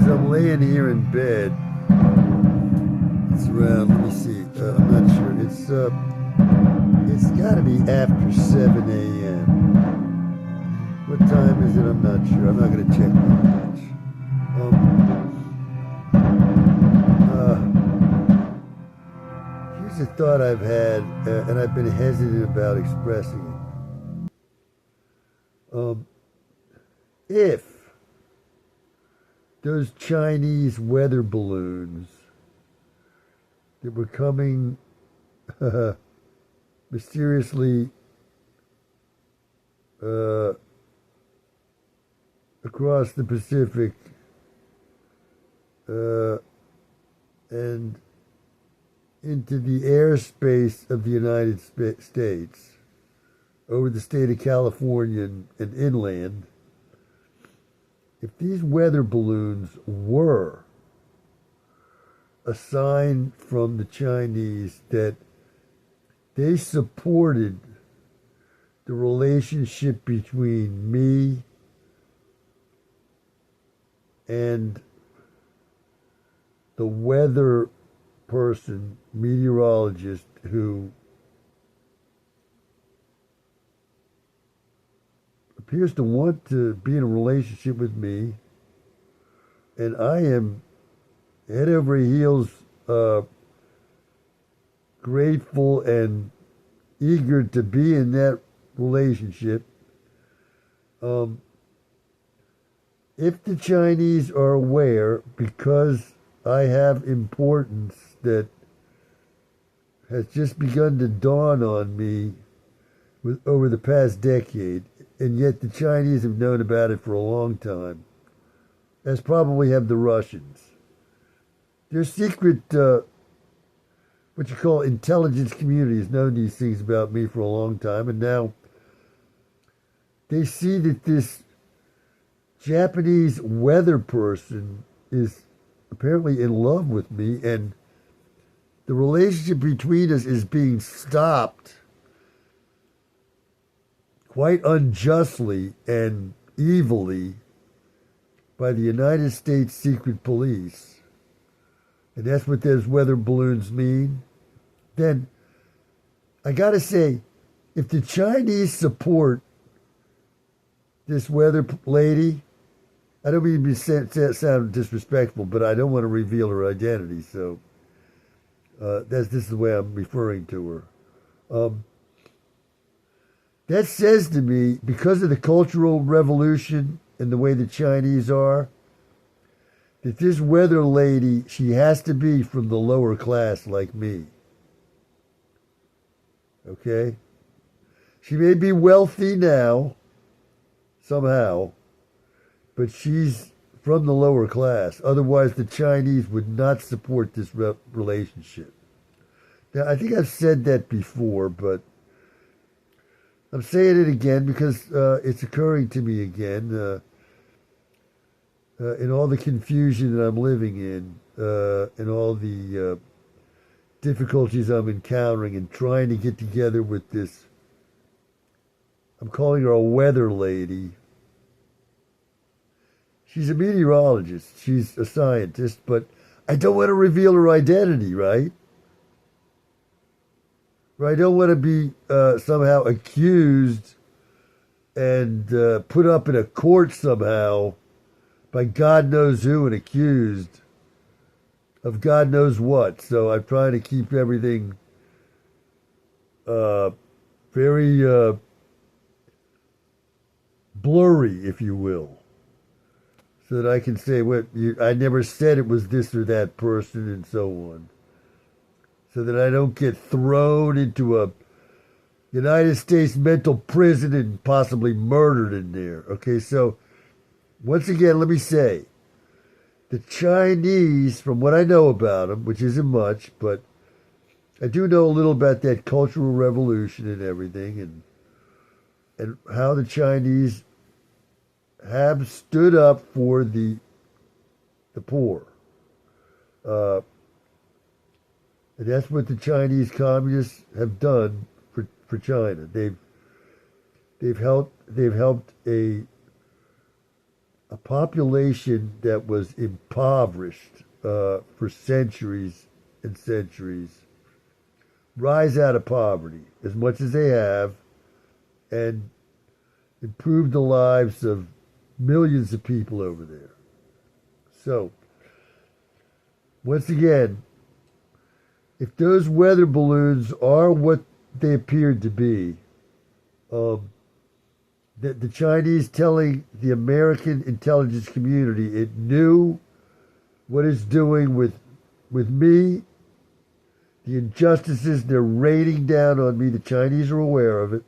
I'm laying here in bed. It's around. Let me see. I'm not sure. It's got to be after 7 a.m. What time is it? I'm not sure. I'm not going to check that much. Here's a thought I've had, and I've been hesitant about expressing it. If those Chinese weather balloons that were coming mysteriously across the Pacific and into the airspace of the United States over the state of California and inland, if these weather balloons were a sign from the Chinese that they supported the relationship between me and the weather person, meteorologist, who appears to want to be in a relationship with me, and I am head over heels grateful and eager to be in that relationship. If the Chinese are aware, because I have importance that has just begun to dawn on me over the past decade, and yet the Chinese have known about it for a long time, as probably have the Russians. Their secret, what you call intelligence community, has known these things about me for a long time, and now they see that this Japanese weather person is apparently in love with me, and the relationship between us is being stopped quite unjustly and evilly by the United States Secret Police. And that's what those weather balloons mean. Then I gotta say, if the Chinese support this weather lady, I don't mean to sound disrespectful, but I don't want to reveal her identity. So this is the way I'm referring to her. That says to me, because of the Cultural Revolution and the way the Chinese are, that this weather lady, she has to be from the lower class like me. Okay? She may be wealthy now, somehow, but she's from the lower class. Otherwise, the Chinese would not support this relationship. Now, I think I've said that before, but I'm saying it again because it's occurring to me again. In all the confusion that I'm living in, and all the difficulties I'm encountering and trying to get together with this, I'm calling her a weather lady. She's a meteorologist. She's a scientist, but I don't want to reveal her identity, right? I don't want to be somehow accused and put up in a court somehow by God knows who and accused of God knows what. So I'm trying to keep everything very blurry, if you will, so that I can say I never said it was this or that person and so on, so that I don't get thrown into a United States mental prison and possibly murdered in there. Okay, so once again, let me say, the Chinese, from what I know about them, which isn't much, but I do know a little about that Cultural Revolution and everything, and how the Chinese have stood up for the poor. And that's what the Chinese communists have done for China. They've helped a population that was impoverished for centuries and centuries rise out of poverty as much as they have and improve the lives of millions of people over there. So, once again, if those weather balloons are what they appeared to be, the Chinese telling the American intelligence community it knew what it's doing with me, the injustices they're raining down on me. The Chinese are aware of it.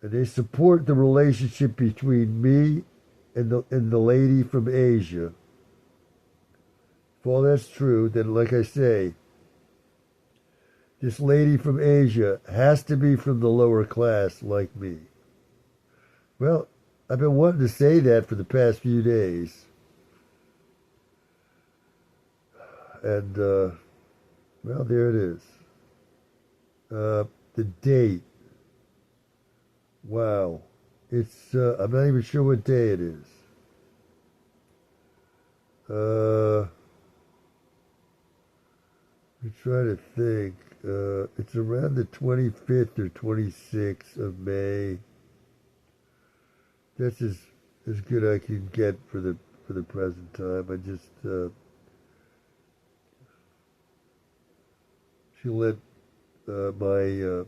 And they support the relationship between me and the lady from Asia. If all that's true, then like I say, this lady from Asia has to be from the lower class like me. Well, I've been wanting to say that for the past few days. And, well, there it is. The date. Wow. It's, I'm not even sure what day it is. I'm trying to think. It's around the 25th or 26th of May. That's as good I can get for the present time. I just should let my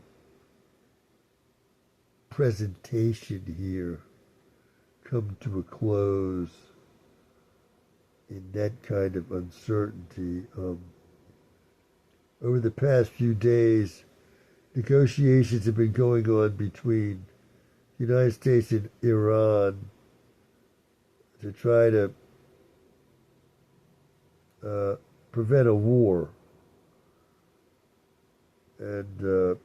presentation here come to a close in that kind of uncertainty. Over the past few days, negotiations have been going on between the United States and Iran to try to prevent a war. And the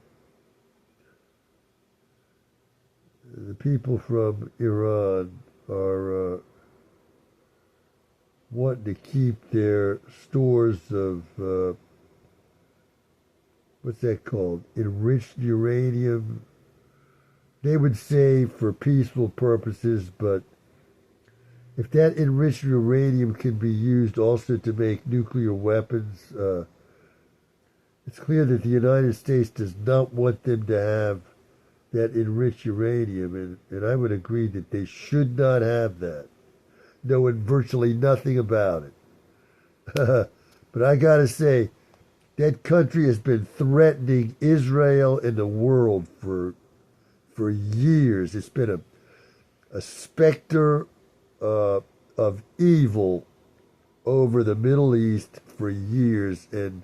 people from Iran are wanting to keep their stores of what's that called? Enriched uranium. They would say for peaceful purposes, but if that enriched uranium can be used also to make nuclear weapons, it's clear that the United States does not want them to have that enriched uranium, and I would agree that they should not have that, knowing virtually nothing about it. But I gotta say, that country has been threatening Israel and the world for years. It's been a specter of evil over the Middle East for years, and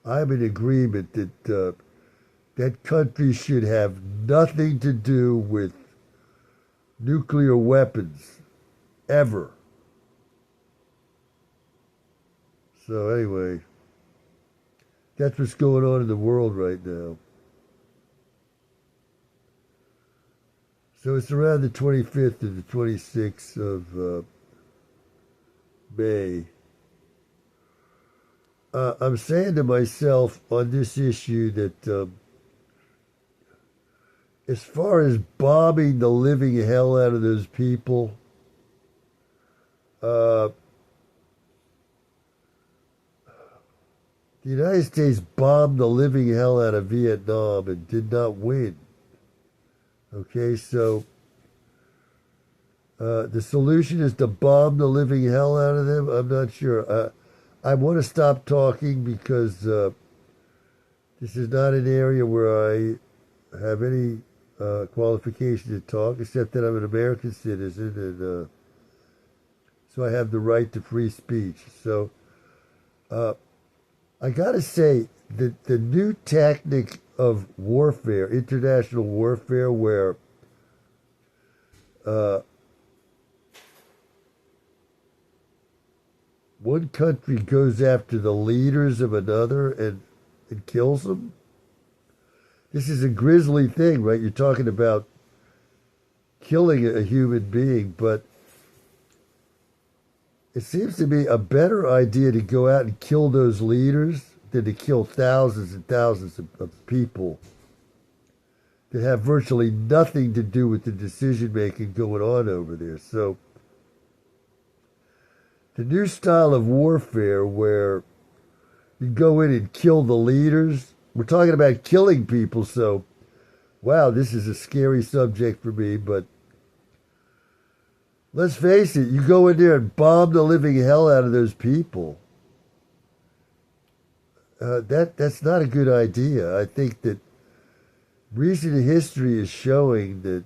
I'm in agreement that that country should have nothing to do with nuclear weapons ever. So anyway, that's what's going on in the world right now. So it's around the 25th to the 26th of May. I'm saying to myself on this issue that as far as bombing the living hell out of those people, the United States bombed the living hell out of Vietnam and did not win. Okay, so the solution is to bomb the living hell out of them? I'm not sure. I want to stop talking because this is not an area where I have any qualification to talk, except that I'm an American citizen, and so I have the right to free speech. So I got to say that the new tactic of warfare, international warfare, where one country goes after the leaders of another and kills them. This is a grisly thing, right? You're talking about killing a human being, but it seems to be a better idea to go out and kill those leaders than to kill thousands and thousands of people that have virtually nothing to do with the decision making going on over there. So the new style of warfare where you go in and kill the leaders, we're talking about killing people, so wow, this is a scary subject for me, but let's face it, you go in there and bomb the living hell out of those people. That's not a good idea. I think that recent history is showing that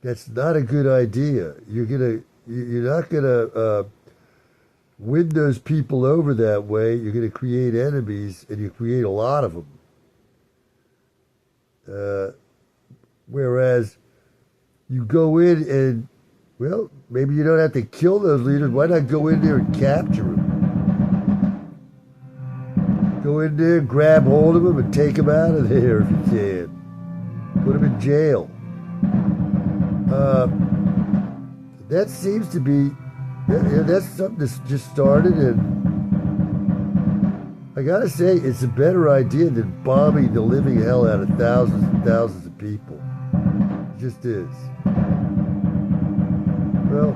that's not a good idea. You're not gonna win those people over that way. You're gonna create enemies, and you create a lot of them. Whereas you go in and, well, maybe you don't have to kill those leaders. Why not go in there and capture them? Go in there, grab hold of them, and take them out of there if you can. Put them in jail. That seems to be, that's something that's just started, and I gotta say, it's a better idea than bombing the living hell out of thousands and thousands of people. It just is. Well,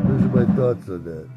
those are my thoughts on that.